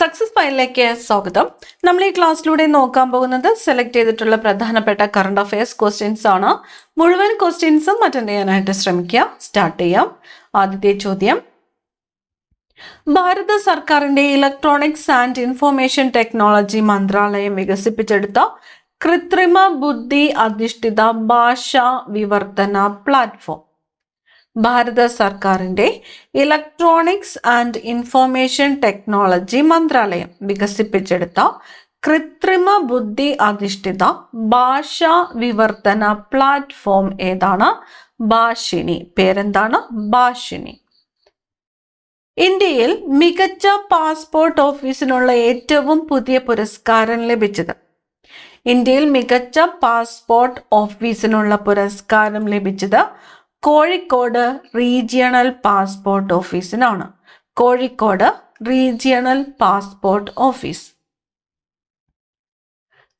Success ഫയലിലേക്ക് സ്വാഗതം. നമ്മൾ ഈ ക്ലാസ്സിലൂടെ നോക്കാൻ പോകുന്നത് സെലക്ട് ചെയ്തിട്ടുള്ള പ്രധാനപ്പെട്ട കറണ്ട് അഫയേഴ്സ് ക്വസ്റ്റ്യൻസ് ആണ്. മുഴുവൻ ക്വസ്റ്റ്യൻസും അറ്റൻഡ് ചെയ്യാനായിട്ട് ശ്രമിക്കുക. സ്റ്റാർട്ട് ചെയ്യാം. ആദ്യത്തെ ചോദ്യം, ഭാരത സർക്കാരിന്റെ ഇലക്ട്രോണിക്സ് ആൻഡ് ഇൻഫർമേഷൻ ടെക്നോളജി മന്ത്രാലയം വികസിപ്പിച്ചെടുത്ത കൃത്രിമ ബുദ്ധി അധിഷ്ഠിത ഭാഷാ വിവർത്തന പ്ലാറ്റ്ഫോം. ഭാരത സർക്കാരിന്റെ ഇലക്ട്രോണിക്സ് ആൻഡ് ഇൻഫർമേഷൻ ടെക്നോളജി മന്ത്രാലയം വികസിപ്പിച്ചെടുത്ത കൃത്രിമ ബുദ്ധി അധിഷ്ഠിത ഭാഷാ വിവർത്തന പ്ലാറ്റ്ഫോം ഏതാണ്? ഭാഷിണി. പേരെന്താണ്? ഭാഷിണി. ഇന്ത്യയിൽ മികച്ച പാസ്പോർട്ട് ഓഫീസിനുള്ള ഏറ്റവും പുതിയ പുരസ്കാരം ലഭിച്ചത്. ഇന്ത്യയിൽ മികച്ച പാസ്പോർട്ട് ഓഫീസിനുള്ള പുരസ്കാരം ലഭിച്ചത് കോഴിക്കോട് റീജിയണൽ പാസ്പോർട്ട് ഓഫീസിനാണ്. Kozhikode regional passport office.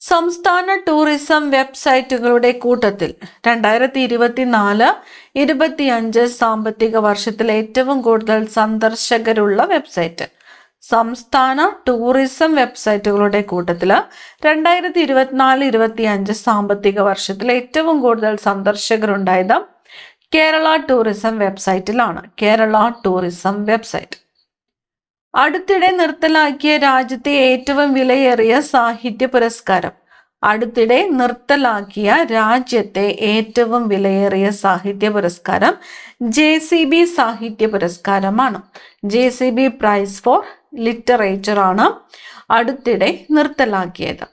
സംസ്ഥാന ടൂറിസം വെബ്സൈറ്റുകളുടെ കൂട്ടത്തിൽ 2024-25 സാമ്പത്തിക വർഷത്തിൽ ഏറ്റവും കൂടുതൽ സന്ദർശകരുള്ള വെബ്സൈറ്റ്. സംസ്ഥാന ടൂറിസം വെബ്സൈറ്റുകളുടെ കൂട്ടത്തിൽ 2024-25 സാമ്പത്തിക വർഷത്തിൽ ഏറ്റവും കൂടുതൽ സന്ദർശകരുണ്ടായത് കേരള ടൂറിസം വെബ്സൈറ്റിലാണ്. Kerala tourism website. അടുത്തിടെ നിർത്തലാക്കിയ രാജ്യത്തെ ഏറ്റവും വിലയേറിയ സാഹിത്യ പുരസ്കാരം. അടുത്തിടെ നിർത്തലാക്കിയ രാജ്യത്തെ ഏറ്റവും വിലയേറിയ സാഹിത്യ പുരസ്കാരം JCB സാഹിത്യ പുരസ്കാരമാണ്. JCB പ്രൈസ് ഫോർ ലിറ്ററേച്ചർ ആണ് അടുത്തിടെ നിർത്തലാക്കിയത്.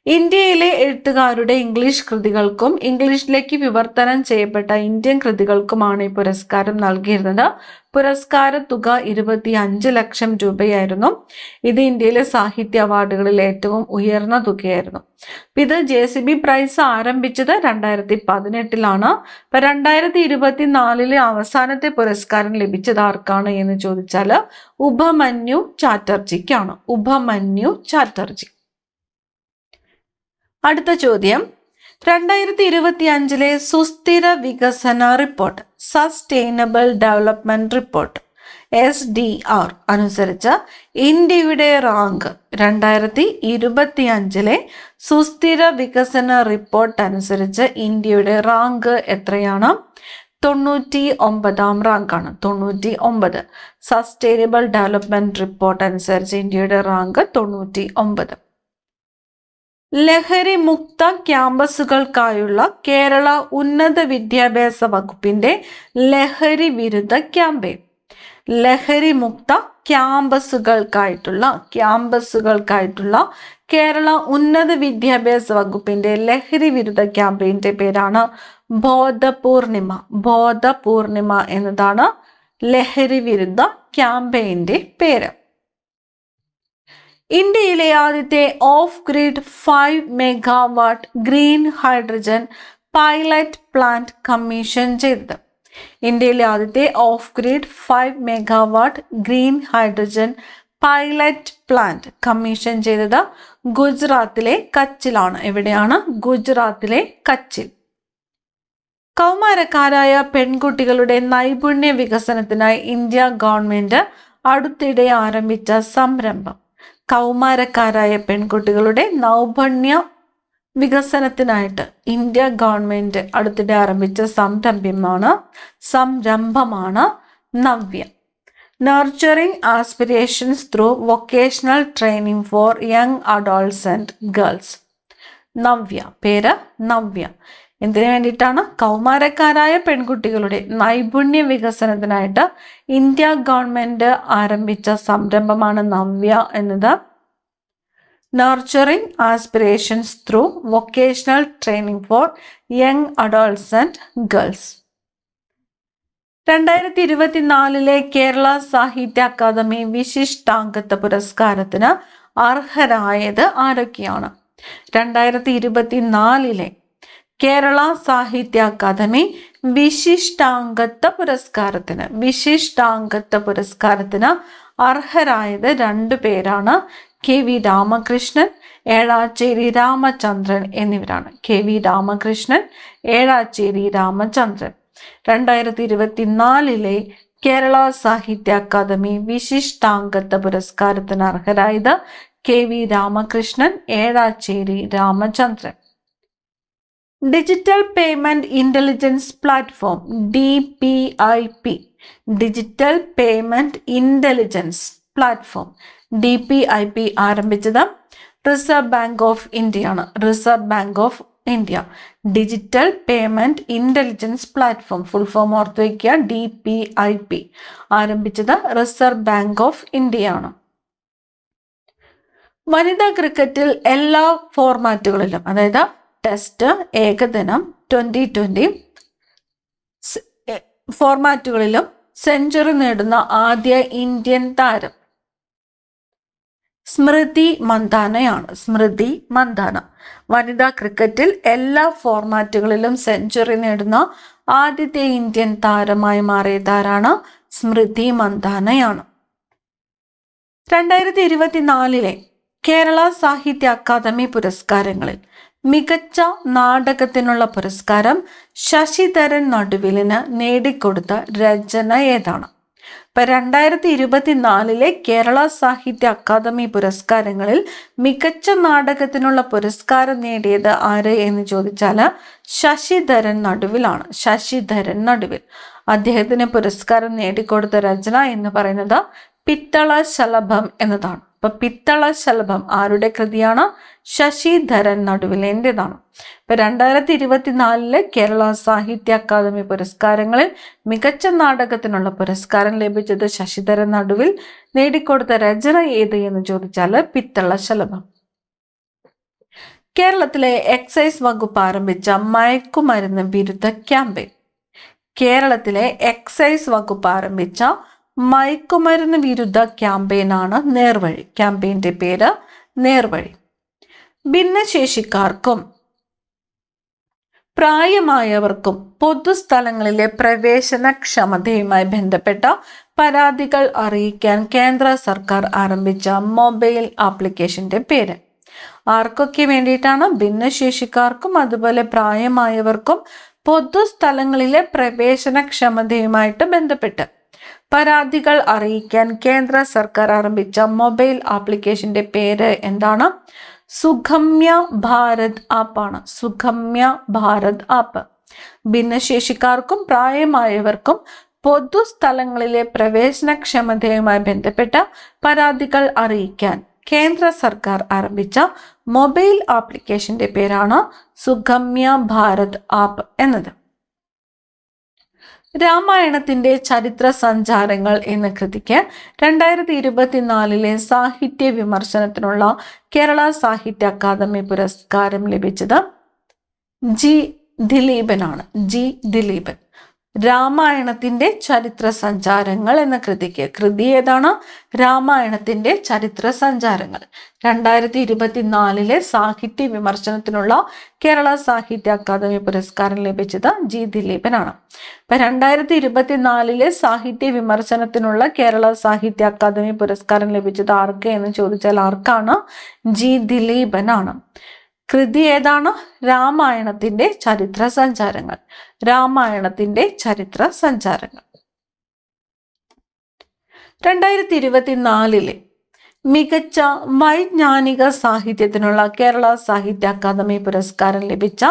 ഇന്ത്യയിലെ എഴുത്തുകാരുടെ ഇംഗ്ലീഷ് കൃതികൾക്കും ഇംഗ്ലീഷിലേക്ക് വിവർത്തനം ചെയ്യപ്പെട്ട ഇന്ത്യൻ കൃതികൾക്കുമാണ് ഈ പുരസ്കാരം നൽകിയിരുന്നത്. പുരസ്കാര തുക 25 ലക്ഷം രൂപയായിരുന്നു. ഇത് ഇന്ത്യയിലെ സാഹിത്യ അവാർഡുകളിൽ ഏറ്റവും ഉയർന്ന തുകയായിരുന്നു. ഇത് JCB പ്രൈസ് ആരംഭിച്ചത് 2018 ഇപ്പൊ 2024 അവസാനത്തെ പുരസ്കാരം ലഭിച്ചത് ആർക്കാണ് എന്ന് ചോദിച്ചാൽ ഉപമന്യു ചാറ്റർജിക്കാണ്. ഉപമന്യു ചാറ്റർജി. അടുത്ത ചോദ്യം, 2025 സുസ്ഥിര വികസന report, sustainable development report SDR അനുസരിച്ച് ഇന്ത്യയുടെ റാങ്ക് 2025 സുസ്ഥിര വികസന റിപ്പോർട്ട് അനുസരിച്ച് ഇന്ത്യയുടെ റാങ്ക് എത്രയാണ്? 99ാം റാങ്കാണ്. 99. സസ്റ്റൈനബിൾ ഡെവലപ്മെന്റ് റിപ്പോർട്ട് അനുസരിച്ച് ഇന്ത്യയുടെ റാങ്ക് 99. ലഹരി മുക്ത ക്യാമ്പസുകൾക്കായുള്ള കേരള ഉന്നത വിദ്യാഭ്യാസ വകുപ്പിന്റെ ലഹരി വിരുദ്ധ ക്യാമ്പയിൻ. ലഹരി മുക്ത ക്യാമ്പസുകൾക്കായിട്ടുള്ള കേരള ഉന്നത വിദ്യാഭ്യാസ വകുപ്പിന്റെ ലഹരി വിരുദ്ധ ക്യാമ്പയിന്റെ പേരാണ് ബോധപൂർണിമ. ബോധപൂർണിമ എന്നതാണ് ലഹരി വിരുദ്ധ ക്യാമ്പയിന്റെ പേര്. ഇന്ത്യയിലെ ആദ്യത്തെ off grid 5 megawatt green hydrogen pilot plant commission ചെയ്തത്. ഇന്ത്യയിലെ ആദ്യത്തെ off grid 5 megawatt green hydrogen pilot plant commission ചെയ്തത് ഗുജറാത്തിലെ കച്ചിലാണ്. എവിടെയാണ്? ഗുജറാത്തിലെ കച്ചിൽ. കൗമാരക്കാരായ പെൺകുട്ടികളുടെ നൈപുണ്യ വികസനത്തിനായി ഇന്ത്യ ഗവൺമെന്റ് അടുത്തിടെ ആരംഭിച്ച സംരംഭം. കൗമാരക്കാരായ പെൺകുട്ടികളുടെ നൈപുണ്യ വികസനത്തിനായിട്ട് ഇന്ത്യ ഗവൺമെന്റ് അടുത്തിടെ ആരംഭിച്ച സംരംഭമാണ് Navya. Nurturing aspirations through vocational training for young adults and girls. Navya. പേര് നവ്യ. എന്തിനു വേണ്ടിയിട്ടാണ്? കൗമാരക്കാരായ പെൺകുട്ടികളുടെ നൈപുണ്യ വികസനത്തിനായിട്ട് ഇന്ത്യ ഗവൺമെന്റ് ആരംഭിച്ച സംരംഭമാണ് നവ്യ എന്നത്. Nurturing aspirations through vocational training for young adults and girls. 2024 Kerala Sahitya Akademi വിശിഷ്ടാംഗത്വ പുരസ്കാരത്തിന് അർഹരായത് ആരൊക്കെയാണ്? 2024 കേരള സാഹിത്യ അക്കാദമി വിശിഷ്ടാംഗത്വ പുരസ്കാരത്തിന് അർഹരായത് 2 പേരാണ്. KV രാമകൃഷ്ണൻ, ഏഴാച്ചേരി രാമചന്ദ്രൻ എന്നിവരാണ്. KV രാമകൃഷ്ണൻ, ഏഴാച്ചേരി രാമചന്ദ്രൻ. 2024 കേരള സാഹിത്യ അക്കാദമി വിശിഷ്ടാംഗത്വ പുരസ്കാരത്തിന് അർഹരായത് KV Ramakrishnan, Ezhacheri Ramachandran. Digital payment intelligence platform DPIP, digital payment intelligence platform DPIP ആരംഭിച്ചത് റിസർവ് ബാങ്ക് ഓഫ് ഇന്ത്യ ആണ്. Reserve bank of India digital payment intelligence platform full form ഓർത്ത് വയ്ക്കുക. DPIP ആരംഭിച്ചത് റിസർവ് ബാങ്ക് ഓഫ് ഇന്ത്യ ആണ്. വനിതാ ക്രിക്കറ്റിൽ എല്ലാ ഫോർമാറ്റുകളിലും, അതായത് ടെസ്റ്റ്, ഏകദിനം, T20 ഫോർമാറ്റുകളിലും സെഞ്ചുറി നേടുന്ന ആദ്യ ഇന്ത്യൻ താരം സ്മൃതി മന്ദാനയാണ്. സ്മൃതി മന്ദാന വനിതാ ക്രിക്കറ്റിൽ എല്ലാ ഫോർമാറ്റുകളിലും സെഞ്ചുറി നേടുന്ന ആദ്യത്തെ ഇന്ത്യൻ താരമായി മാറിയതാരാണ്? സ്മൃതി മന്ദാനയാണ്. 2024 കേരള സാഹിത്യ അക്കാദമി പുരസ്കാരങ്ങളിൽ മികച്ച നാടകത്തിനുള്ള പുരസ്കാരം ശശിധരൻ നടുവിലിന് നേടിക്കൊടുത്ത രചന ഏതാണ്? ഇപ്പൊ 2024 കേരള സാഹിത്യ അക്കാദമി പുരസ്കാരങ്ങളിൽ മികച്ച നാടകത്തിനുള്ള പുരസ്കാരം നേടിയത് ആര് എന്ന് ചോദിച്ചാൽ ശശിധരൻ നടുവിലാണ്. ശശിധരൻ നടുവിൽ. അദ്ദേഹത്തിന് പുരസ്കാരം നേടിക്കൊടുത്ത രചന എന്ന് പറയുന്നത് പിത്തള ശലഭം എന്നതാണ്. അപ്പൊ പിത്തള ശലഭം ആരുടെ കൃതിയാണ്? ശശിധരൻ നടുവിലേൻ്റെതാണ്. ഇപ്പൊ 2024 കേരള സാഹിത്യ അക്കാദമി പുരസ്കാരങ്ങളിൽ മികച്ച നാടകത്തിനുള്ള പുരസ്കാരം ലഭിച്ചത് ശശിധരൻ നടുവിൽ. നേടിക്കൊടുത്ത രചന ഏത് എന്ന് ചോദിച്ചാൽ പിത്തള ശലഭം. കേരളത്തിലെ എക്സൈസ് വകുപ്പ് ആരംഭിച്ച മയക്കുമരുന്ന് വിരുദ്ധ ക്യാമ്പയിൻ. കേരളത്തിലെ എക്സൈസ് വകുപ്പ് ആരംഭിച്ച മയക്കുമരുന്ന് വിരുദ്ധ ക്യാമ്പയിനാണ് നേർവഴി. ക്യാമ്പയിന്റെ പേര് നേർവഴി. ഭിന്നശേഷിക്കാർക്കും പ്രായമായവർക്കും പൊതുസ്ഥലങ്ങളിലെ പ്രവേശനക്ഷമതയുമായി ബന്ധപ്പെട്ട പരാതികൾ അറിയിക്കാൻ കേന്ദ്ര സർക്കാർ ആരംഭിച്ച മൊബൈൽ ആപ്ലിക്കേഷന്റെ പേര്. ആർക്കൊക്കെ വേണ്ടിയിട്ടാണ്? ഭിന്നശേഷിക്കാർക്കും അതുപോലെ പ്രായമായവർക്കും പൊതുസ്ഥലങ്ങളിലെ പ്രവേശനക്ഷമതയുമായിട്ട് ബന്ധപ്പെട്ട് പരാതികൾ അറിയിക്കാൻ കേന്ദ്ര സർക്കാർ ആരംഭിച്ച മൊബൈൽ ആപ്ലിക്കേഷന്റെ പേര് എന്താണ്? സുഗമ്യ ഭാരത് ആപ്പാണ്. സുഗമ്യ ഭാരത് ആപ്പ്. ഭിന്നശേഷിക്കാർക്കും പ്രായമായവർക്കും പൊതുസ്ഥലങ്ങളിലെ പ്രവേശനക്ഷമതയുമായി ബന്ധപ്പെട്ട പരാതികൾ അറിയിക്കാൻ കേന്ദ്ര സർക്കാർ ആരംഭിച്ച മൊബൈൽ ആപ്ലിക്കേഷന്റെ പേരാണ് സുഗമ്യ ഭാരത് ആപ്പ് എന്നത്. രാമായണത്തിന്റെ ചരിത്ര സഞ്ചാരങ്ങൾ എന്ന കൃതിക്ക് 2024 സാഹിത്യ വിമർശനത്തിനുള്ള കേരള സാഹിത്യ അക്കാദമി പുരസ്കാരം ലഭിച്ചത് G. ദിലീപനാണ്. G. ദിലീപൻ. രാമായണത്തിന്റെ ചരിത്ര സഞ്ചാരങ്ങൾ എന്ന കൃതി ഏതാണ്? രാമായണത്തിന്റെ ചരിത്ര സഞ്ചാരങ്ങൾ. 2024 സാഹിത്യ വിമർശനത്തിനുള്ള കേരള സാഹിത്യ അക്കാദമി പുരസ്കാരം ലഭിച്ചത് G. ദിലീപനാണ്. ഇപ്പൊ 2024 സാഹിത്യ വിമർശനത്തിനുള്ള കേരള സാഹിത്യ അക്കാദമി പുരസ്കാരം ലഭിച്ചത് ആർക്ക് എന്ന് ചോദിച്ചാൽ ആർക്കാണ്? G. ദിലീപനാണ്. കൃതി ഏതാണ്? രാമായണത്തിന്റെ ചരിത്ര സഞ്ചാരങ്ങൾ. രാമായണത്തിന്റെ ചരിത്ര സഞ്ചാരങ്ങൾ. 2024 മികച്ച വൈജ്ഞാനിക സാഹിത്യത്തിനുള്ള കേരള സാഹിത്യ അക്കാദമി പുരസ്കാരം ലഭിച്ച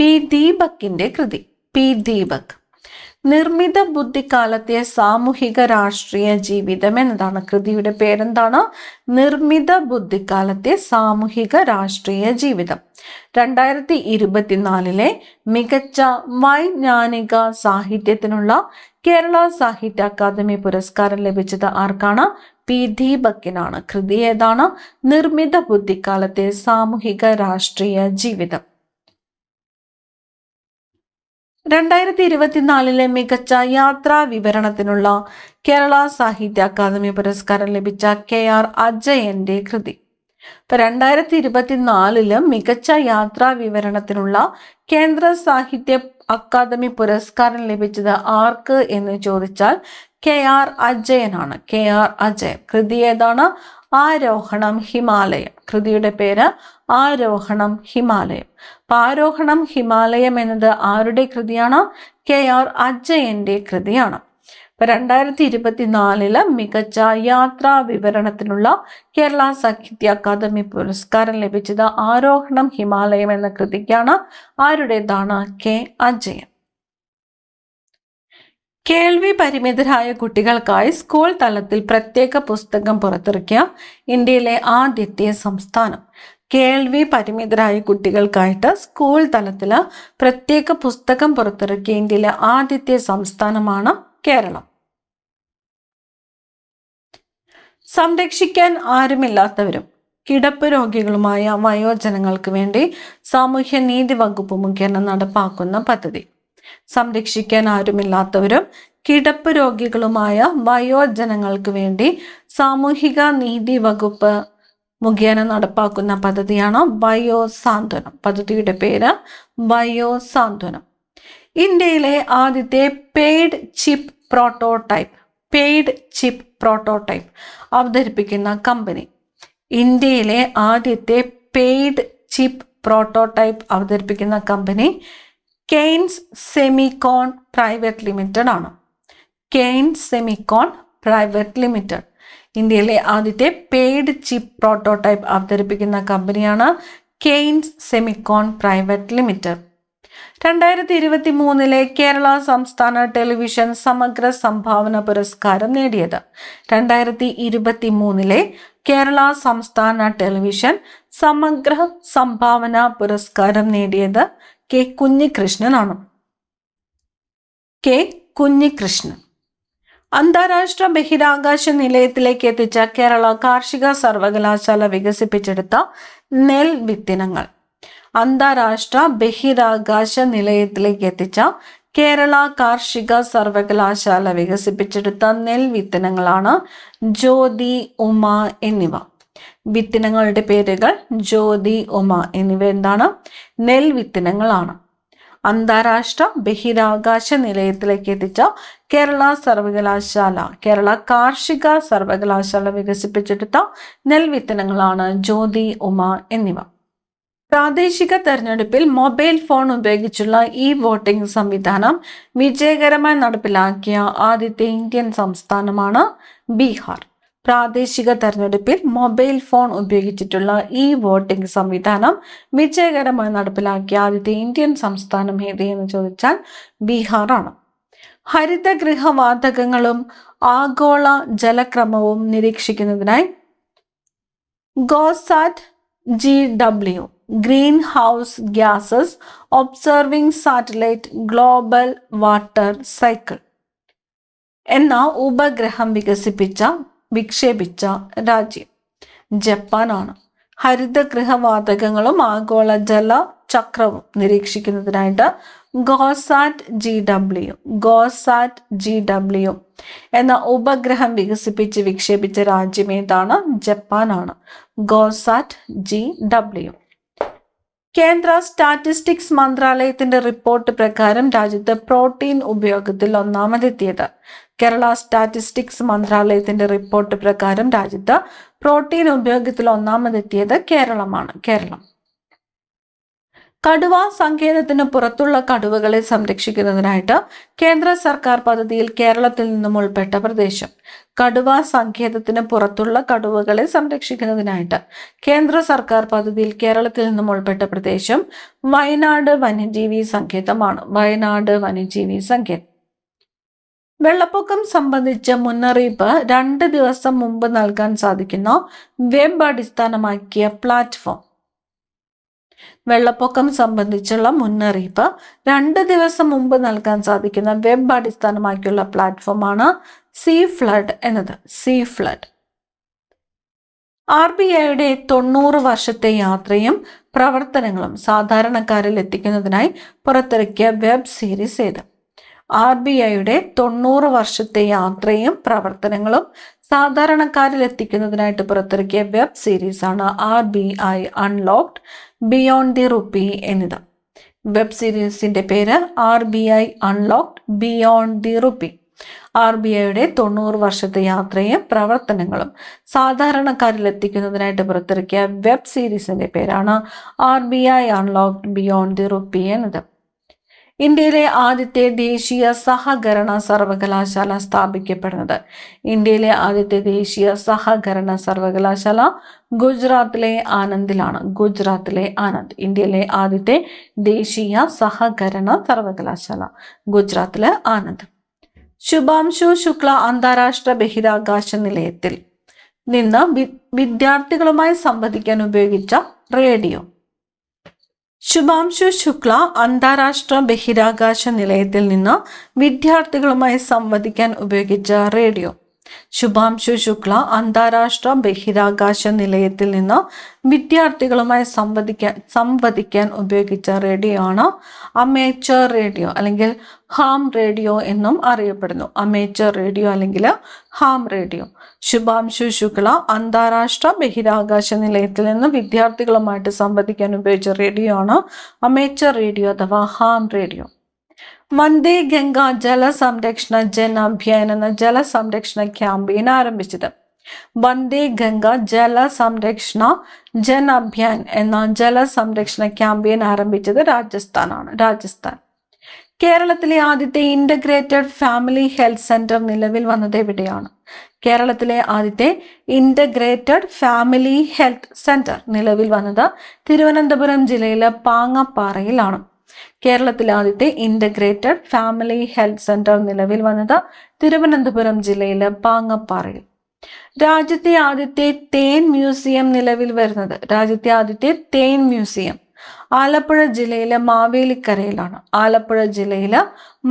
P. ദീപകിന്റെ കൃതി. P. ദീപക്. നിർമ്മിത ബുദ്ധിക്കാലത്തെ സാമൂഹിക രാഷ്ട്രീയ ജീവിതം എന്നതാണ്. കൃതിയുടെ പേരെന്താണ്? നിർമ്മിത ബുദ്ധിക്കാലത്തെ സാമൂഹിക രാഷ്ട്രീയ ജീവിതം. 2024 മികച്ച വൈജ്ഞാനിക സാഹിത്യത്തിനുള്ള കേരള സാഹിത്യ അക്കാദമി പുരസ്കാരം ലഭിച്ചത് ആർക്കാണ്? P. ദീപകിനാണ്. കൃതി ഏതാണ്? നിർമ്മിത ബുദ്ധിക്കാലത്തെ സാമൂഹിക രാഷ്ട്രീയ ജീവിതം. 2024 മികച്ച യാത്രാ വിവരണത്തിനുള്ള കേരള സാഹിത്യ അക്കാദമി പുരസ്കാരം ലഭിച്ച KR അജയന്റെ കൃതി. ഇപ്പൊ 2024 മികച്ച യാത്രാ വിവരണത്തിനുള്ള കേന്ദ്ര സാഹിത്യ അക്കാദമി പുരസ്കാരം ലഭിച്ചത് ആർക്ക് എന്ന് ചോദിച്ചാൽ KR അജയനാണ്. KR അജയൻ. കൃതി ഏതാണ്? ആരോഹണം ഹിമാലയം. കൃതിയുടെ പേര് ആരോഹണം ഹിമാലയം. ആരോഹണം ഹിമാലയം എന്നത് ആരുടെ കൃതിയാണ്? KR അജയന്റെ കൃതിയാണ്. ഇപ്പൊ 2024 മികച്ച യാത്രാ വിവരണത്തിനുള്ള കേരള സാഹിത്യ അക്കാദമി പുരസ്കാരം ലഭിച്ചത് ആരോഹണം ഹിമാലയം എന്ന കൃതിക്കാണ്. ആരുടേതാണ്? കെ അജയൻ. കേൾവി പരിമിതരായ കുട്ടികൾക്കായി സ്കൂൾ തലത്തിൽ പ്രത്യേക പുസ്തകം പുറത്തിറക്കിയ ഇന്ത്യയിലെ ആദ്യത്തെ സംസ്ഥാനം. കേൾവി പരിമിതരായ കുട്ടികൾക്കായിട്ട് സ്കൂൾ തലത്തിൽ പ്രത്യേക പുസ്തകം പുറത്തിറക്കിയ ഇന്ത്യയിലെ ആദ്യത്തെ സംസ്ഥാനമാണ് കേരളം. സംരക്ഷിക്കാൻ ആരുമില്ലാത്തവരും കിടപ്പ് രോഗികളുമായ വയോജനങ്ങൾക്ക് വേണ്ടി സാമൂഹ്യനീതി വകുപ്പ് മുഖേന നടപ്പാക്കുന്ന പദ്ധതി. സംരക്ഷിക്കാൻ ആരുമില്ലാത്തവരും കിടപ്പ് രോഗികളുമായ വയോജനങ്ങൾക്ക് വേണ്ടി സാമൂഹിക നീതി വകുപ്പ് മുഖേന നടപ്പാക്കുന്ന പദ്ധതിയാണ് വയോസാന്ത്വനം. പദ്ധതിയുടെ പേര് വയോസാന്ത്വനം. ഇന്ത്യയിലെ ആദ്യത്തെ പെയ്ഡ് ചിപ്പ് പ്രോട്ടോടൈപ്പ് അവതരിപ്പിക്കുന്ന കമ്പനി. ഇന്ത്യയിലെ ആദ്യത്തെ പെയ്ഡ് ചിപ്പ് പ്രോട്ടോടൈപ്പ് അവതരിപ്പിക്കുന്ന കമ്പനി കെയ്ൻസ് സെമിക്കോൺ പ്രൈവറ്റ് ലിമിറ്റഡ് ആണ്. കെയ്ൻസ് സെമിക്കോൺ പ്രൈവറ്റ് ലിമിറ്റഡ് ഇന്ത്യയിലെ ആദ്യത്തെ പെയ്ഡ് ചിപ്പ് പ്രോട്ടോടൈപ്പ് അവതരിപ്പിക്കുന്ന കമ്പനിയാണ് കെയ്ൻസ് സെമിക്കോൺ പ്രൈവറ്റ് ലിമിറ്റഡ്. 2023 കേരള സംസ്ഥാന ടെലിവിഷൻ സമഗ്ര സംഭാവന പുരസ്കാരം നേടിയത്. 2023 കേരള സംസ്ഥാന ടെലിവിഷൻ സമഗ്ര സംഭാവന പുരസ്കാരം നേടിയത് കെ കുഞ്ഞികൃഷ്ണനാണ്. കെ കുഞ്ഞികൃഷ്ണൻ. അന്താരാഷ്ട്ര ബഹിരാകാശ നിലയത്തിലേക്ക് എത്തിച്ച കേരള കാർഷിക സർവകലാശാല വികസിപ്പിച്ചെടുത്ത നെൽവിത്തിനങ്ങൾ. അന്താരാഷ്ട്ര ബഹിരാകാശ നിലയത്തിലേക്ക് എത്തിച്ച കേരള കാർഷിക സർവകലാശാല വികസിപ്പിച്ചെടുത്ത നെൽവിത്തിനങ്ങളാണ് ജ്യോതി, ഉമ എന്നിവ. വിത്തിനങ്ങളുടെ പേരുകൾ ജ്യോതി, ഉമ എന്നിവ എന്താണ്? നെൽവിത്തിനങ്ങളാണ്. അന്താരാഷ്ട്ര ബഹിരാകാശ നിലയത്തിലേക്ക് എത്തിച്ച കേരള കാർഷിക സർവകലാശാല വികസിപ്പിച്ചെടുത്ത നെൽവിത്തിനങ്ങളാണ് ജ്യോതി, ഉമ എന്നിവ. പ്രാദേശിക തെരഞ്ഞെടുപ്പിൽ മൊബൈൽ ഫോൺ ഉപയോഗിച്ചുള്ള വോട്ടിംഗ് സംവിധാനം വിജയകരമായി നടപ്പിലാക്കിയ ആദ്യത്തെ ഇന്ത്യൻ സംസ്ഥാനമാണ് ബീഹാർ. പ്രാദേശിക തെരഞ്ഞെടുപ്പിൽ മൊബൈൽ ഫോൺ ഉപയോഗിച്ചിട്ടുള്ള വോട്ടിംഗ് സംവിധാനം വിജയകരമായി നടപ്പിലാക്കിയ ആദ്യത്തെ ഇന്ത്യൻ സംസ്ഥാനം ഏത് എന്ന് ചോദിച്ചാൽ ബീഹാർ ആണ്. ഹരിതഗൃഹവാതകങ്ങളും ആഗോള ജലക്രമവും നിരീക്ഷിക്കുന്നതിനായി GOSAT-GW green house gases observing satellite global water cycle എന്ന ഉപഗ്രഹം വിക്ഷേപിച്ച രാജ്യം ജപ്പാനാണ്. ഹരിതഗൃഹവാതകങ്ങളും ആഗോള ജലചക്രവും നിരീക്ഷിക്കുന്നതിനായിട്ട് GOSAT-GW എന്ന ഉപഗ്രഹം വിക്ഷേപിച്ച രാജ്യം ഏതാണ്? ജപ്പാനാണ്. GOSAT-GW. കേന്ദ്ര സ്റ്റാറ്റിസ്റ്റിക്സ് മന്ത്രാലയത്തിന്റെ റിപ്പോർട്ട് പ്രകാരം രാജ്യത്ത് പ്രോട്ടീൻ ഉപയോഗത്തിൽ ഒന്നാമതെത്തിയത്. കേരള സ്റ്റാറ്റിസ്റ്റിക്സ് മന്ത്രാലയത്തിന്റെ റിപ്പോർട്ട് പ്രകാരം രാജ്യത്ത് പ്രോട്ടീൻ ഉപയോഗത്തിൽ ഒന്നാമതെത്തിയത് കേരളമാണ്. കേരളം. കടുവ സങ്കേതത്തിന് പുറത്തുള്ള കടുവകളെ സംരക്ഷിക്കുന്നതിനായിട്ട് കേന്ദ്ര സർക്കാർ പദ്ധതിയിൽ കേരളത്തിൽ നിന്നും ഉൾപ്പെട്ട പ്രദേശം. കടുവ സങ്കേതത്തിന് പുറത്തുള്ള കടുവകളെ സംരക്ഷിക്കുന്നതിനായിട്ട് കേന്ദ്ര സർക്കാർ പദ്ധതിയിൽ കേരളത്തിൽ നിന്നും ഉൾപ്പെട്ട പ്രദേശം വയനാട് വന്യജീവി സങ്കേതമാണ്. വയനാട് വന്യജീവി സങ്കേതം. വെള്ളപ്പൊക്കം സംബന്ധിച്ച മുന്നറിയിപ്പ് 2 ദിവസം മുമ്പ് നൽകാൻ സാധിക്കുന്ന വെബ് അടിസ്ഥാനമാക്കിയ പ്ലാറ്റ്ഫോം. വെള്ളപ്പൊക്കം സംബന്ധിച്ചുള്ള മുന്നറിയിപ്പ് 2 ദിവസം മുമ്പ് നൽകാൻ സാധിക്കുന്ന വെബ് അടിസ്ഥാനമാക്കിയുള്ള പ്ലാറ്റ്ഫോമാണ് സീ ഫ്ലഡ് എന്നത്. C flood. RBIയുടെ 90 വർഷത്തെ യാത്രയും പ്രവർത്തനങ്ങളും സാധാരണക്കാരിൽ എത്തിക്കുന്നതിനായി പുറത്തിറക്കിയ വെബ് സീരീസ് ഏത്? RBIയുടെ 90 വർഷത്തെ യാത്രയും പ്രവർത്തനങ്ങളും സാധാരണക്കാരിൽ എത്തിക്കുന്നതിനായിട്ട് പുറത്തിറക്കിയ വെബ് സീരീസ് ആണ് RBI unlocked beyond the rupee എന്നത്. വെബ് സീരീസിന്റെ പേര് RBI unlocked beyond the rupee. RBIയുടെ 90 വർഷത്തെ യാത്രയും പ്രവർത്തനങ്ങളും സാധാരണക്കാരിൽ എത്തിക്കുന്നതിനായിട്ട് പുറത്തിറക്കിയ വെബ് സീരീസിന്റെ പേരാണ് RBI unlocked beyond the rupee എന്നത്. ഇന്ത്യയിലെ ആദ്യത്തെ ദേശീയ സഹകരണ സർവകലാശാല സ്ഥാപിക്കപ്പെടുന്നത്? ഇന്ത്യയിലെ ആദ്യത്തെ ദേശീയ സഹകരണ സർവകലാശാല ഗുജറാത്തിലെ ആനന്ദിലാണ്. ഗുജറാത്തിലെ ആനന്ദ്. ഇന്ത്യയിലെ ആദ്യത്തെ ദേശീയ സഹകരണ സർവകലാശാല ഗുജറാത്തിലെ ആനന്ദ്. ശുഭാംശു ശുക്ല അന്താരാഷ്ട്ര ബഹിരാകാശ നിലയത്തിൽ നിന്ന് വിദ്യാർത്ഥികളുമായി സംവദിക്കാൻ ഉപയോഗിച്ച റേഡിയോ? ശുഭാംശു ശുക്ല അന്താരാഷ്ട്ര ബഹിരാകാശ നിലയത്തിൽ നിന്ന് വിദ്യാർത്ഥികളുമായി സംവദിക്കാൻ ഉപയോഗിച്ച റേഡിയോ? ശുഭാംശു ശുക്ല അന്താരാഷ്ട്ര ബഹിരാകാശ നിലയത്തിൽ നിന്ന് വിദ്യാർത്ഥികളുമായി സംവദിക്കാൻ ഉപയോഗിച്ച റേഡിയോ ആണ് അമേച്ചർ റേഡിയോ അല്ലെങ്കിൽ ഹാം റേഡിയോ എന്നും അറിയപ്പെടുന്നു. അമേച്ചർ റേഡിയോ അല്ലെങ്കിൽ ഹാം റേഡിയോ. ശുഭാംശു ശുക്ല അന്താരാഷ്ട്ര ബഹിരാകാശ നിലയത്തിൽ നിന്ന് വിദ്യാർത്ഥികളുമായിട്ട് സംവദിക്കാൻ ഉപയോഗിച്ച റേഡിയോ ആണ് അമേച്ചർ റേഡിയോ അഥവാ ഹാം റേഡിയോ. വന്ദേ ഗംഗ ജലസംരക്ഷണ ജൻ അഭിയാൻ എന്ന ജലസംരക്ഷണ ക്യാമ്പയിൻ ആരംഭിച്ചത്? വന്ദേ ഗംഗ ജലസംരക്ഷണ ജൻ അഭിയാൻ എന്ന ജലസംരക്ഷണ ക്യാമ്പയിൻ ആരംഭിച്ചത് രാജസ്ഥാനാണ്. രാജസ്ഥാൻ. കേരളത്തിലെ ആദ്യത്തെ ഇന്റഗ്രേറ്റഡ് ഫാമിലി ഹെൽത്ത് സെന്റർ നിലവിൽ വന്നത് എവിടെയാണ്? കേരളത്തിലെ ആദ്യത്തെ ഇന്റഗ്രേറ്റഡ് ഫാമിലി ഹെൽത്ത് സെന്റർ നിലവിൽ വന്നത് തിരുവനന്തപുരം ജില്ലയിലെ പാങ്ങപ്പാറയിലാണ്. കേരളത്തിലെ ആദ്യത്തെ ഇന്റഗ്രേറ്റഡ് ഫാമിലി ഹെൽത്ത് സെന്റർ നിലവിൽ വന്നത് തിരുവനന്തപുരം ജില്ലയിലെ പാങ്ങപ്പാറയിൽ. രാജ്യത്തെ ആദ്യത്തെ തേൻ മ്യൂസിയം നിലവിൽ വരുന്നത്? രാജ്യത്തെ ആദ്യത്തെ തേൻ മ്യൂസിയം ആലപ്പുഴ ജില്ലയിലെ മാവേലിക്കരയിലാണ്. ആലപ്പുഴ ജില്ലയിലെ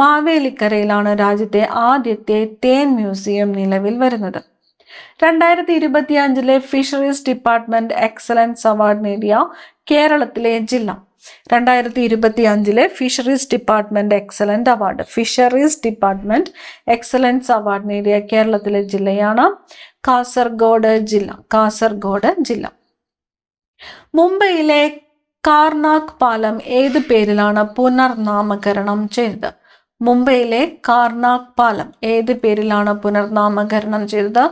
മാവേലിക്കരയിലാണ് രാജ്യത്തെ ആദ്യത്തെ തേൻ മ്യൂസിയം നിലവിൽ വരുന്നത്. 2025 ഫിഷറീസ് ഡിപ്പാർട്ട്മെന്റ് എക്സലൻസ് അവാർഡ് നേടിയ കേരളത്തിലെ ജില്ല? 2025 ഫിഷറീസ് ഡിപ്പാർട്ട്മെന്റ് എക്സലൻസ് അവാർഡ് നേടിയ കേരളത്തിലെ ജില്ലയാണ് കാസർഗോഡ് ജില്ല. കാസർഗോഡ് ജില്ല. മുംബൈയിലെ കാർനാക് പാലം ഏത് പേരിലാണ് പുനർനാമകരണം ചെയ്തത്? മുംബൈയിലെ കാർനാക് പാലം ഏത് പേരിലാണ് പുനർനാമകരണം ചെയ്തത്?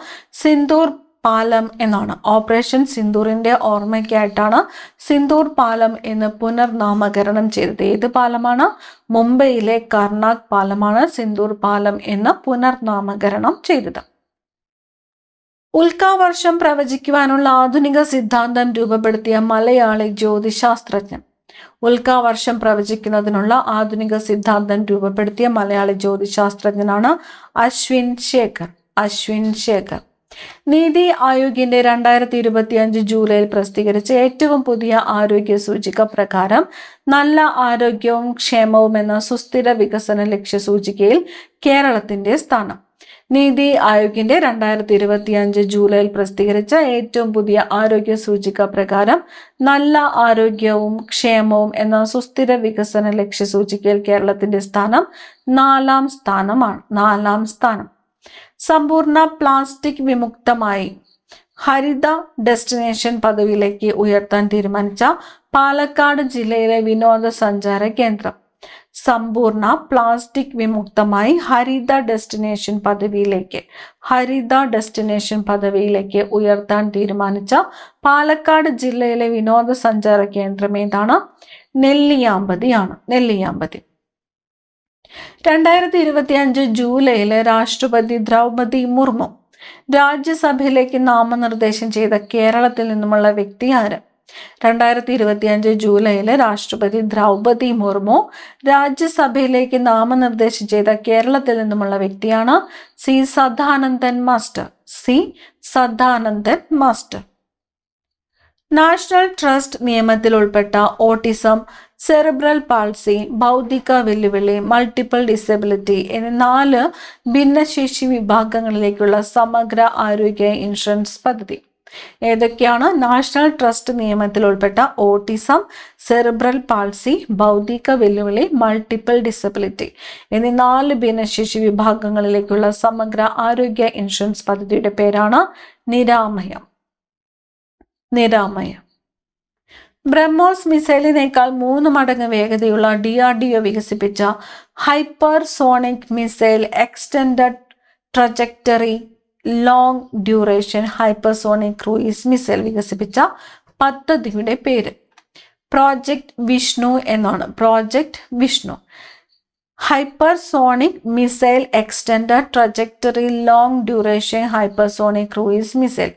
സിന്ദൂർ പാലം എന്നാണ്. ഓപ്പറേഷൻ സിന്ദൂറിന്റെ ഓർമ്മയ്ക്കായിട്ടാണ് സിന്ദൂർ പാലം എന്ന് പുനർനാമകരണം ചെയ്തത്. ഏത് പാലമാണ്? മുംബൈയിലെ കാർനാക് പാലമാണ് സിന്ദൂർ പാലം എന്ന് പുനർനാമകരണം ചെയ്തത്. ഉൽക്കാവർഷം പ്രവചിക്കുവാനുള്ള ആധുനിക സിദ്ധാന്തം രൂപപ്പെടുത്തിയ മലയാളി ജ്യോതിശാസ്ത്രജ്ഞൻ? ഉൽക്കാവർഷം പ്രവചിക്കുന്നതിനുള്ള ആധുനിക സിദ്ധാന്തം രൂപപ്പെടുത്തിയ മലയാളി ജ്യോതിശാസ്ത്രജ്ഞനാണ് അശ്വിൻ ശേഖർ. അശ്വിൻ ശേഖർ. നീതി ആയോഗിന്റെ 2025 ജൂലൈയിൽ പ്രസിദ്ധീകരിച്ച ഏറ്റവും പുതിയ ആരോഗ്യ സൂചിക പ്രകാരം നല്ല ആരോഗ്യവും ക്ഷേമവും എന്ന സുസ്ഥിര വികസന ലക്ഷ്യ സൂചികയിൽ കേരളത്തിന്റെ സ്ഥാനം? നീതി ആയോഗിന്റെ 2025 ജൂലൈയിൽ പ്രസിദ്ധീകരിച്ച ഏറ്റവും പുതിയ ആരോഗ്യ സൂചിക പ്രകാരം നല്ല ആരോഗ്യവും ക്ഷേമവും എന്ന സുസ്ഥിര വികസന ലക്ഷ്യ സൂചികയിൽ കേരളത്തിന്റെ സ്ഥാനം 4ാം സ്ഥാനമാണ്. 4ാം സ്ഥാനം. സമ്പൂർണ്ണ പ്ലാസ്റ്റിക് വിമുക്തമായി ഹരിത ഡെസ്റ്റിനേഷൻ പദവിയിലേക്ക് ഉയർത്താൻ തീരുമാനിച്ച പാലക്കാട് ജില്ലയിലെ വിനോദസഞ്ചാര കേന്ദ്രം? സമ്പൂർണ്ണ പ്ലാസ്റ്റിക് വിമുക്തമായി ഹരിത ഡെസ്റ്റിനേഷൻ പദവിയിലേക്ക് ഉയർത്താൻ തീരുമാനിച്ച പാലക്കാട് ജില്ലയിലെ വിനോദസഞ്ചാര കേന്ദ്രം ഏതാണ്? നെല്ലിയാമ്പതിയാണ്. നെല്ലിയാമ്പതി. 2025 ജൂലൈയിൽ രാഷ്ട്രപതി ദ്രൗപദി മുർമു രാജ്യസഭയിലേക്ക് നാമനിർദ്ദേശം ചെയ്ത കേരളത്തിൽ നിന്നുമുള്ള വ്യക്തി ആര്? 2025 ജൂലൈയിൽ രാഷ്ട്രപതി ദ്രൗപദി മുർമു രാജ്യസഭയിലേക്ക് നാമനിർദ്ദേശം ചെയ്ത കേരളത്തിൽ നിന്നുമുള്ള വ്യക്തിയാണ് C Sadanandan master. C Sadanandan master. National trust നിയമത്തിൽ ഉൾപ്പെട്ട ഓട്ടിസം, സെറിബ്രൽ പാൾസി, ബൗദ്ധിക വെല്ലുവിളി, മൾട്ടിപ്പിൾ ഡിസബിലിറ്റി എന്നീ 4 ഭിന്നശേഷി വിഭാഗങ്ങളിലേക്കുള്ള സമഗ്ര ആരോഗ്യ ഇൻഷുറൻസ് പദ്ധതി ഏതൊക്കെയാണ്? നാഷണൽ ട്രസ്റ്റ് നിയമത്തിൽ ഉൾപ്പെട്ട ഓട്ടിസം, സെറിബ്രൽ പാൾസി, ബൗദ്ധിക വെല്ലുവിളി, മൾട്ടിപ്പിൾ ഡിസബിലിറ്റി എന്നീ 4 ഭിന്നശേഷി വിഭാഗങ്ങളിലേക്കുള്ള സമഗ്ര ആരോഗ്യ ഇൻഷുറൻസ് പദ്ധതിയുടെ പേരാണ് നിരാമയം. നിരാമയം. ബ്രഹ്മോസ് മിസൈലിനേക്കാൾ 3 മടങ്ങ് വേഗതയുള്ള DRDO വികസിപ്പിച്ച hypersonic missile extended trajectory long duration hypersonic cruise missile വികസിപ്പിച്ച പദ്ധതിയുടെ പേര്? പ്രോജക്റ്റ് വിഷ്ണു എന്നാണ്. Project Vishnu. Hypersonic missile extended trajectory long duration hypersonic cruise missile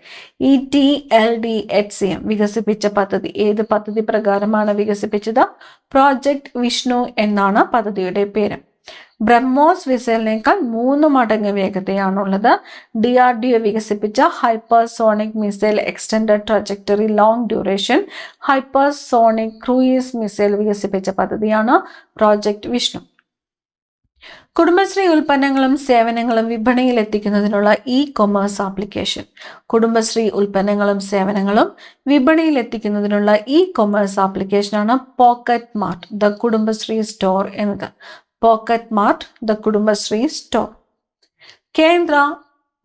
ETLDHCM വികസിപ്പിച്ച പദ്ധതി ഏത് പദ്ധതി പ്രകാരമാണ് വികസിപ്പിച്ചത്? പ്രോജക്ട് വിഷ്ണു എന്നാണ് പദ്ധതിയുടെ പേര്. ബ്രഹ്മോസ് മിസൈലിനേക്കാൾ 3 മടങ്ങ് വേഗതയാണുള്ളത്. DRDO വികസിപ്പിച്ച hypersonic missile extended trajectory long duration hypersonic cruise missile വികസിപ്പിച്ച പദ്ധതിയാണ് പ്രോജക്ട് വിഷ്ണു. കുടുംബശ്രീ ഉൽപ്പന്നങ്ങളും സേവനങ്ങളും വിപണിയിൽ എത്തിക്കുന്നതിനുള്ള കൊമേഴ്സ് ആപ്ലിക്കേഷൻ. കുടുംബശ്രീ ഉൽപ്പന്നങ്ങളും സേവനങ്ങളും വിപണിയിൽ എത്തിക്കുന്നതിനുള്ള കൊമേഴ്സ് ആപ്ലിക്കേഷനാണ് pocket mart the Kudumbashree store എന്നത്. Pocket mart the Kudumbashree store. കേന്ദ്ര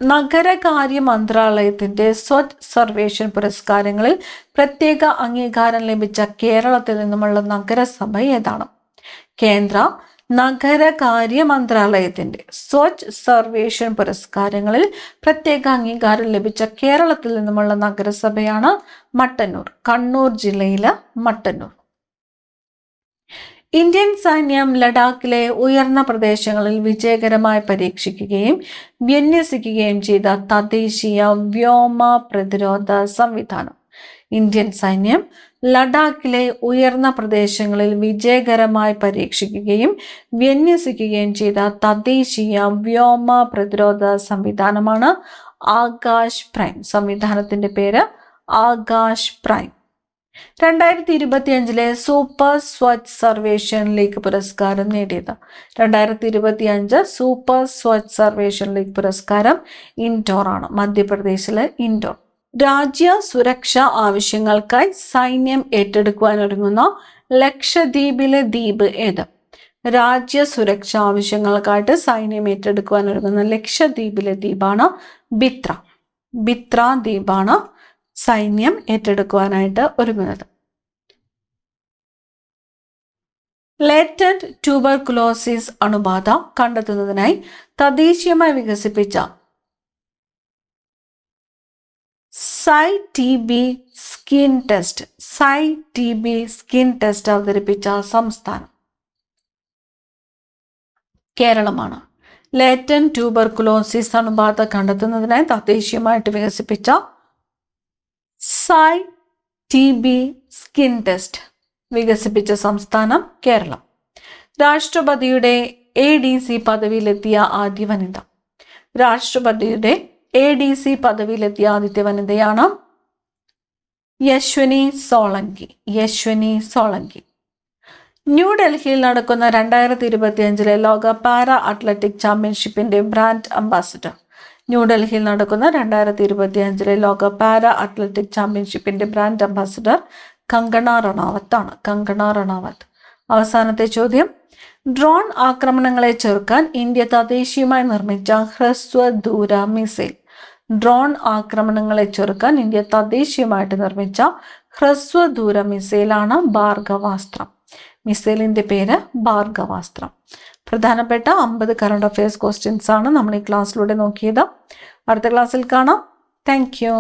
നഗരകാര്യ മന്ത്രാലയത്തിന്റെ സ്വച്ഛ് സർവേഷൻ പുരസ്കാരങ്ങളിൽ പ്രത്യേക അംഗീകാരം ലഭിച്ച കേരളത്തിൽ നിന്നുമുള്ള നഗരസഭ ഏതാണ്? കേന്ദ്ര നഗരകാര്യ മന്ത്രാലയത്തിന്റെ സ്വച്ഛ് സർവേഷൻ പുരസ്കാരങ്ങളിൽ പ്രത്യേക അംഗീകാരം ലഭിച്ച കേരളത്തിൽ നിന്നുമുള്ള നഗരസഭയാണ് മട്ടന്നൂർ, കണ്ണൂർ ജില്ലയിലെ മട്ടന്നൂർ. ഇന്ത്യൻ സൈന്യം ലഡാക്കിലെ ഉയർന്ന പ്രദേശങ്ങളിൽ വിജയകരമായി പരീക്ഷിക്കുകയും വിന്യസിക്കുകയും ചെയ്ത തദ്ദേശീയ വ്യോമ പ്രതിരോധ സംവിധാനം. ഇന്ത്യൻ സൈന്യം ലഡാക്കിലെ ഉയർന്ന പ്രദേശങ്ങളിൽ വിജയകരമായി പരീക്ഷിക്കുകയും വിന്യസിക്കുകയും ചെയ്ത തദ്ദേശീയ വ്യോമ പ്രതിരോധ സംവിധാനമാണ് ആകാശ് പ്രൈം. സംവിധാനത്തിന്റെ പേര് Akash prime. 2025 super Swachh Survekshan league പുരസ്കാരം നേടിയത്. 2025 സൂപ്പർ സ്വച്ഛ് സർവേഷൻ ലീഗ് പുരസ്കാരം ഇൻഡോർ ആണ്, മധ്യപ്രദേശിലെ ഇൻഡോർ. രാജ്യ സുരക്ഷാ ആവശ്യങ്ങൾക്കായി സൈന്യം ഏറ്റെടുക്കുവാനൊരുങ്ങുന്ന ലക്ഷദ്വീപിലെ ദ്വീപ് ഏത്? രാജ്യ സുരക്ഷാ ആവശ്യങ്ങൾക്കായിട്ട് സൈന്യം ഏറ്റെടുക്കുവാനൊരുങ്ങുന്ന ലക്ഷദ്വീപിലെ ദ്വീപാണ് ബിത്ര. ബിത്ര ദ്വീപാണ് സൈന്യം ഏറ്റെടുക്കുവാനായിട്ട് ഒരുങ്ങുന്നത്. ലേറ്റന്റ് ട്യൂബർകുലോസിസ് അണുബാധ കണ്ടെത്തുന്നതിനായി തദ്ദേശീയമായി വികസിപ്പിച്ച SciTB skin test. SciTB skin test അവതരിപ്പിച്ച സംസ്ഥാനം കേരളമാണ്. ലേറ്റന്റ് ട്യൂബർകുലോസിസ് അണുബാധ കണ്ടെത്തുന്നതിനായി തദ്ദേശീയമായിട്ട് വികസിപ്പിച്ച SciTB സ്കിൻ ടെസ്റ്റ് വികസിപ്പിച്ച സംസ്ഥാനം കേരളം. രാഷ്ട്രപതിയുടെ ADC പദവിയിലെത്തിയ ആദ്യ വനിത. രാഷ്ട്രപതിയുടെ ADC പദവിയിലെത്തിയ ആദ്യത്തെ വനിതയാണ് യശ്വനി സോളങ്കി. യശ്വനി സോളങ്കി. ന്യൂഡൽഹിയിൽ നടക്കുന്ന 2025 ലോക പാരാ അത്ലറ്റിക് ചാമ്പ്യൻഷിപ്പിന്റെ ബ്രാൻഡ് അംബാസിഡർ. ന്യൂഡൽഹിയിൽ നടക്കുന്ന 2025 ലോക പാരാ അത്ലറ്റിക് ചാമ്പ്യൻഷിപ്പിന്റെ ബ്രാൻഡ് അംബാസിഡർ കങ്കണ റണാവത്ത് ആണ്. കങ്കണ റണാവത്ത്. അവസാനത്തെ ചോദ്യം, ഡ്രോൺ ആക്രമണങ്ങളെ ചെറുക്കാൻ ഇന്ത്യ തദ്ദേശീയമായി നിർമ്മിച്ച ഹ്രസ്വദൂര മിസൈൽ. ഡ്രോൺ ആക്രമണങ്ങളെ ചെറുക്കാൻ ഇന്ത്യ തദ്ദേശീയമായിട്ട് നിർമ്മിച്ച ഹ്രസ്വദൂര മിസൈലാണ് ഭാർഗവാസ്ത്രം. മിസൈലിന്റെ പേര് ഭാർഗവാസ്ത്രം. പ്രധാനപ്പെട്ട 50 കറണ്ട് അഫയേഴ്സ് ക്വസ്റ്റ്യൻസ് ആണ് നമ്മൾ ഈ ക്ലാസ്സിലൂടെ നോക്കിയത്. അടുത്ത ക്ലാസ്സിൽ കാണാം. Thank you.